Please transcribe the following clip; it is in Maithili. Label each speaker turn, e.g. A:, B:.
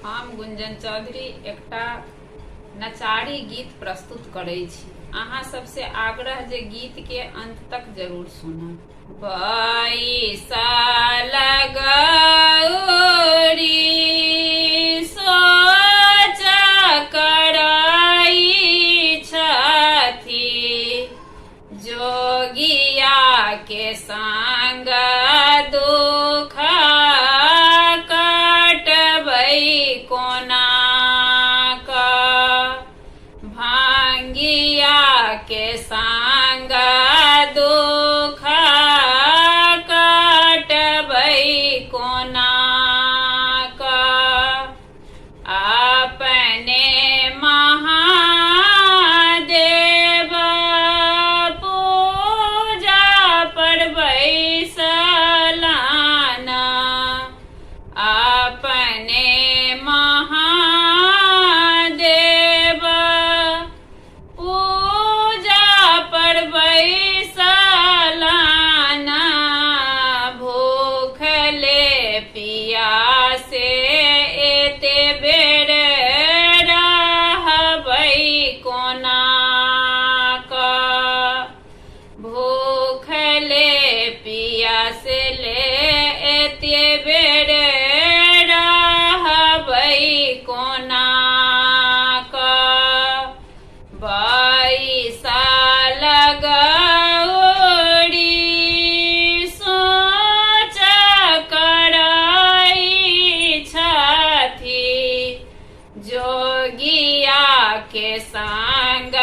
A: हम गुंजन चौधरी एकटा नचारी गीत प्रस्तुत करै छी। अहाँ सबसे आग्रह जे गीत के अंत तक जरूर सुनब। बैसल गौरी सोच करई छथि, जोगिया के संग दुख कटबै कोना क, भांगिया के संग दुख कटबै कोना क, अपने महादेव पूजा पर बैसलान, अपने महादेव पूजा पर बैसलान, भूखले पियासे एते बेर रहबै कोना क, भूखले पियासले एते बेर रहबै कोना क, बैसल गौरी सोच करई छथि, जोगिया के संग